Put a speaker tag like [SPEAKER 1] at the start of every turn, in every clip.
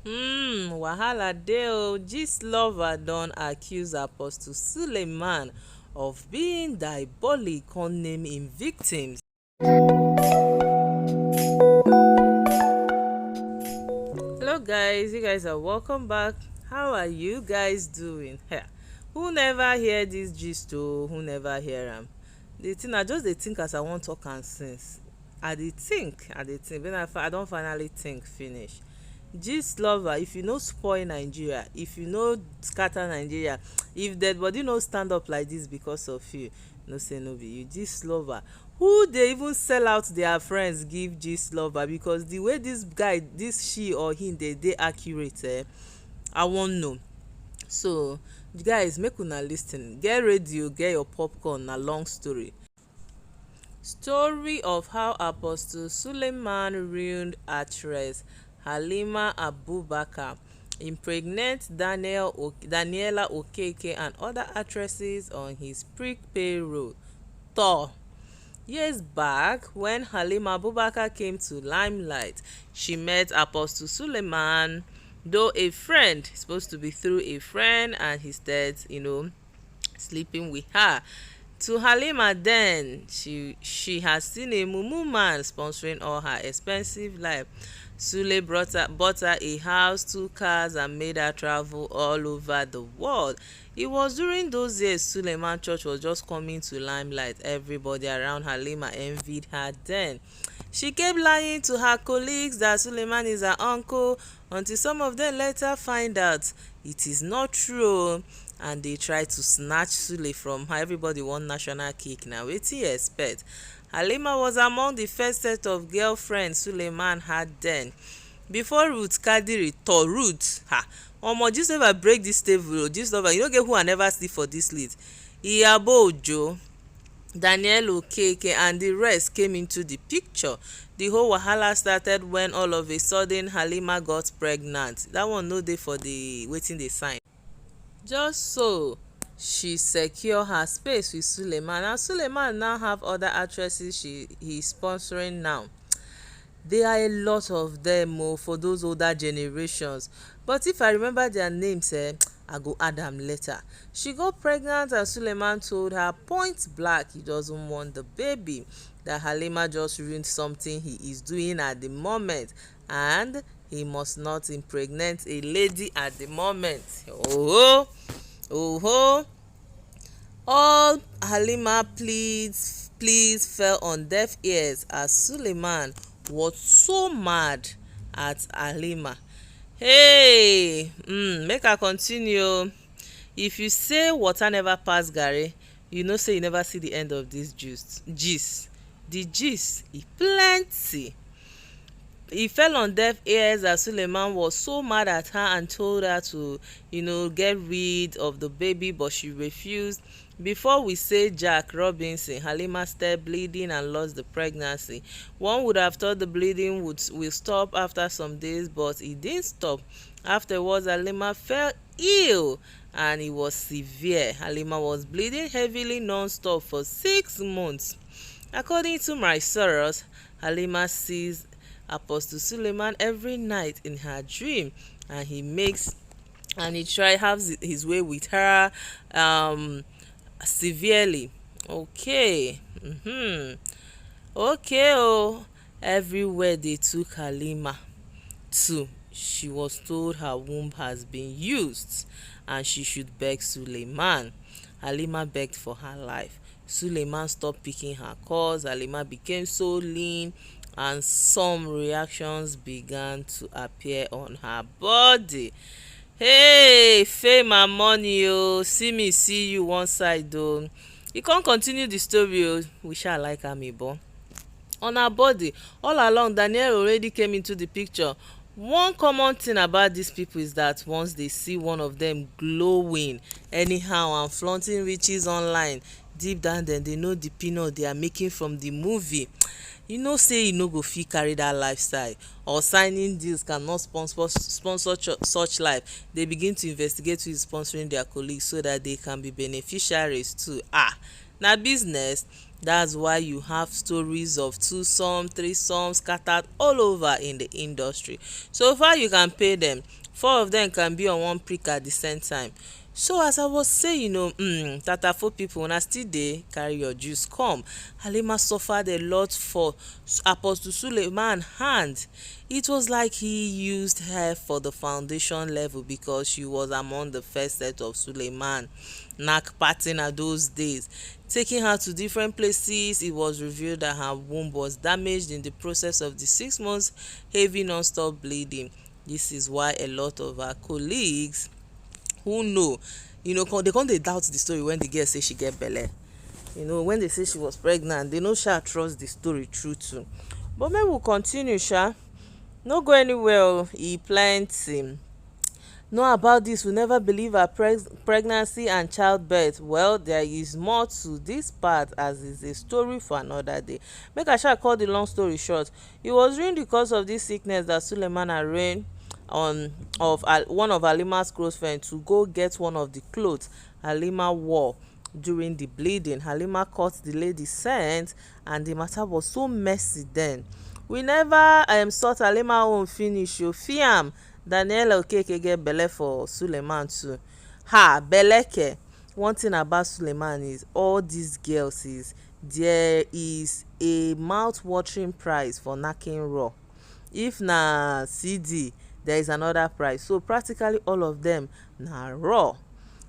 [SPEAKER 1] Wahala dey o. Gist lover don accuse Apostle Suleman of being diabolic con name im victims. Hello guys, you guys are welcome back. How are you guys doing? Who never hear this gist o? Who never hear am? The thing I just dey think as I wan talk am since. I dey think then I don finally think finish. Gist lover, if you no spoil Nigeria, if you no scatter Nigeria, if dead body no stand up like this because of you, no say no be you. Gist lover, who dey even sell out their friends give gist lover? Because the way this guy, this she or him dey accurate, I wan know. So guys, make una lis ten, get ready o, get your popcorn, na long story. Story of how Apostle Suleman ruined actress Halima Abubakar, impregnate Daniela Okeke and other actresses on his payroll. Tour. Years back, when Halima Abubakar came to limelight, she met Apostle Suleman, though a friend, supposed to be through a friend, and he started, sleeping with her. To Halima then, she has seen a mumu man sponsoring all her expensive life. Sule bought her a house, 2 cars, and made her travel all over the world. It was during those years Suleman Church was just coming to limelight. Everybody around Halima envied her then. She kept lying to her colleagues that Suleman is her uncle, until some of them later find out it is not true, and they try to snatch Sule from her. Everybody want national cake now. Wetin you expect? Halima was among the first set of girlfriends Suleman had then. Before Ruth Kadiri to Ruth, omo, gist lover break this table. Gist lover, you no get who I never see for this list. Iyabo Ojo, Daniel Okeke and the rest came into the picture. The whole wahala started when all of a sudden Halima got pregnant. That one no dey for the wetin dey sign. Just so she secure her space with Suleman, and Suleman now have other actresses he's sponsoring now. There are a lot of them for those older generations, but if I remember their names, I go add am later. She got pregnant and Suleman told her point blank he doesn't want the baby, that Halima just ruined something he is doing at the moment, and he must not impregnate a lady at the moment. All Halima pleads fell on deaf ears as Suleman was so mad at Halima. Make I continue. If you say water never pass garri, you know say you never see the end of this gist. The gist e plenty. He fell on deaf ears as Suleman was so mad at her and told her to, get rid of the baby, but she refused. Before we say Jack Robinson, Halima started bleeding and lost the pregnancy. One would have thought the bleeding will stop after some days, but it didn't stop. Afterwards, Halima fell ill and it was severe. Halima was bleeding heavily non-stop for 6 months. According to my source, Halima sees Apostle Suleman every night in her dream, and he try have his way with her severely. Okay. Everywhere they took Halima to, she was told her womb has been used and she should beg Suleman. Halima begged for her life. Suleman stopped picking her calls. Halima became so lean and some reactions began to appear on her body. Hey, fame and money see me see you one side o. You can't continue the story we shall like am ebo. On her body, all along Daniel already came into the picture. One common thing about these people is that once they see one of them glowing anyhow and flaunting riches online, deep down then they know the peanut they are making from the movie. You know say you no go fit carry that lifestyle, or signing deals cannot sponsor such life. They begin to investigate who is sponsoring their colleagues so that they can be beneficiaries too. Na business. That's why you have stories of twosome, threesome scattered all over in the industry. So far you can pay them, four of them can be on one prick at the same time. So as I was saying, tatafo people, una still dey carry your juice come. Halima suffered a lot for Apostle Suleman hand. It was like he used her for the foundation level because she was among the first set of Suleman knack partner those days. Taking her to different places, it was revealed that her womb was damaged in the process of the 6 months heavy non-stop bleeding. This is why a lot of her colleagues who know, they come dey doubt the story when the girl say she get belle. When they say she was pregnant, they no sha trust the story true too. But make we continue sha. No go anywhere o, e plenty. Know about this, we never believe her pregnancy and childbirth. Well, there is more to this part, as is a story for another day. Make I shall cut the long story short. It was during the course of this sickness that Suleman arranged one of Halima's close friends to go get one of the clothes Halima wore during the bleeding. Halima cut the lady's scent, and the matter was so messy then. We never sort Halima own finish o. Fiam Daniela Okeke get belle for Suleman too. Belle ke. One thing about Suleman is all these girls is there is a mouth-watering price for knacking raw. If na CD, there is another price. So practically all of them na raw.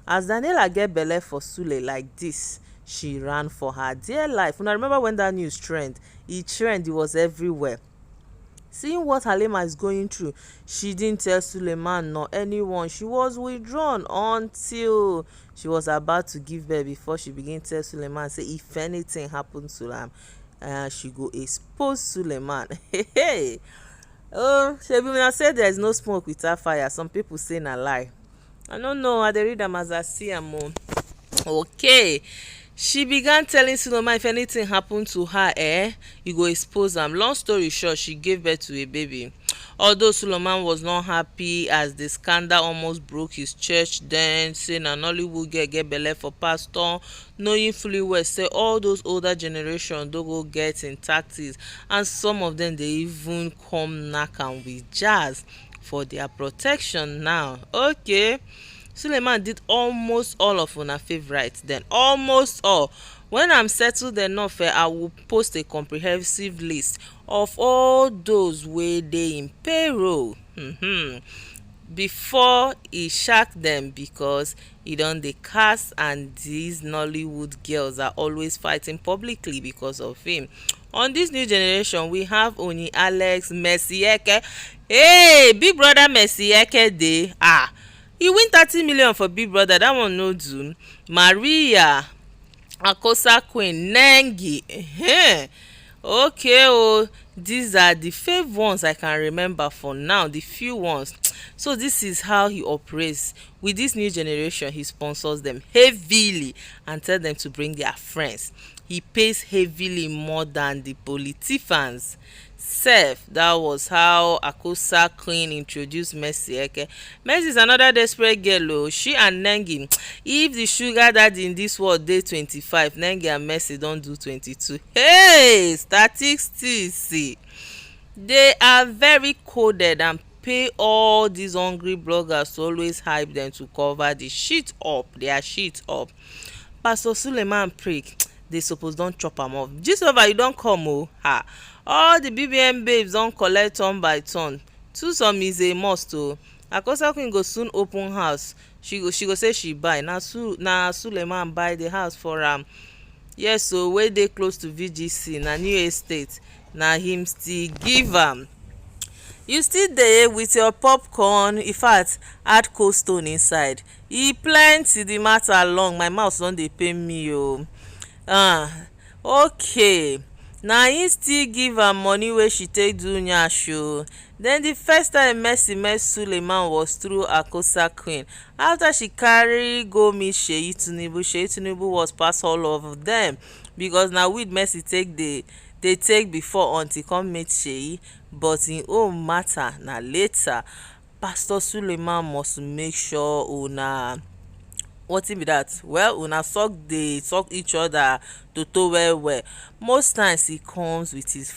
[SPEAKER 1] As Daniela get belle for Sule like this, she ran for her dear life. Una remember when that news trend? It was everywhere. Seeing what Halima is going through, she didn't tell Suleman nor anyone. She was withdrawn until she was about to give birth before she began tell Suleman, say if anything happened to am, she go expose Suleman. Hey. Oh, shebi una say there is no smoke without fire. Some people say na lie. I don't know. I dey read am as I see am o. Okay. She began telling Suleman if anything happened to her, you go expose am. Long story short, she gave birth to a baby. Although Suleman was not happy as the scandal almost broke his church then, say na Nollywood get belle for pastor, knowing fully well say all those older generation don go get in tactics, and some of them dey even come knack am with jazz for their protection now. Okay. Suleman did almost all of una favourites then. Almost all. When I'm settled enough, I will post a comprehensive list of all those wey dey in payroll before e shark them, because e don dey cast, and these Nollywood girls are always fighting publicly because of him. On this new generation, we have Oni Alex, Mercy Eke. Hey, Big Brother Mercy Eke dey. He win 30 million for Big Brother. That one no do. Maria, Akosa Queen, Nengi. Okay, these are the fave ones I can remember for now, the few ones. So this is how he operates. With this new generation, he sponsors them heavily and tell them to bring their friends. He pays heavily more than the politicians. That was how Akosa Queen introduced Mercy Eke. Mercy is another desperate girl. She and Nengi, if the sugar daddy in this world dey 25, Nengi and Mercy don do 22. Hey, statistics. They are very coded and pay all these hungry bloggers to always hype them to cover the shit up. Their shit up. Pastor Suleman prick. They suppose don chop am off. Gistlover, you don come o. All the BBM babes don collect turn by turn. Some is a must o. Akosa Queen go soon open house. She go say she buy. Na Suleman buy the house for am. Yes o, wey dey close to VGC, na new estate. Na him still give am. You still dey with your popcorn. In fact, add cold stone inside. E plenty the matter long. My mouth don dey pain me o. Okay. Na him still give am money wey she take do nyash o. Then the first time Mercy met Suleman was through Akosa Queen. After she carry go meet Seyi Tinubu was pass all of them, because na with Mercy they take before until come meet Seyi, but in own matter na later. Pastor Suleman must make sure una wetin be that? Well, una suck each other to well. Most times he comes with his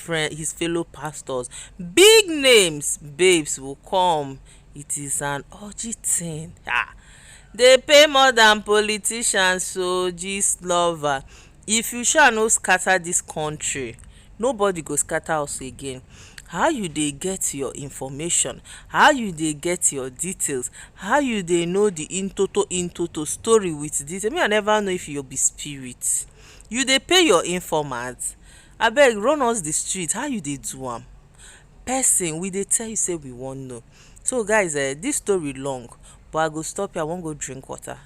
[SPEAKER 1] fellow pastors. Big names babes will come. it is an urgent thing. Dey pay more than politicians, so gist lover. If you sha no scatter dis country, nobody go scatter us again. How you dey get your information? How you dey get your details? How you dey know the in toto story with detail? Me, I never know if you be spirit. You dey pay your informant? Abeg run us the street. How you dey do am? Person, we dey tell you say we wan know. So guys, dis story long, but I go stop here. I wan go drink water.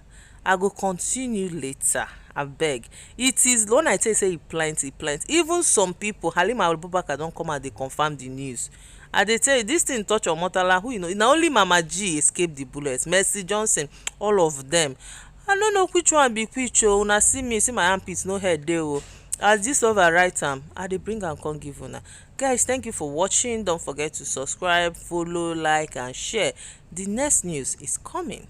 [SPEAKER 1] I go continue later. Abeg, it is when I tell you say e plenty. Even some people, Halima Abubakar don come out dey confirm the news. I dey tell you, dis thing touch Omotala. Who you know? Na only Mama G escape the bullet. Mercy Johnson, all of them. I no know which one be which o. Una see me, see my armpit, no head dey o. As dis lover write am, I dey bring am come give una. Guys, thank you for watching. Don't forget to subscribe, follow, like and share. The next news is coming.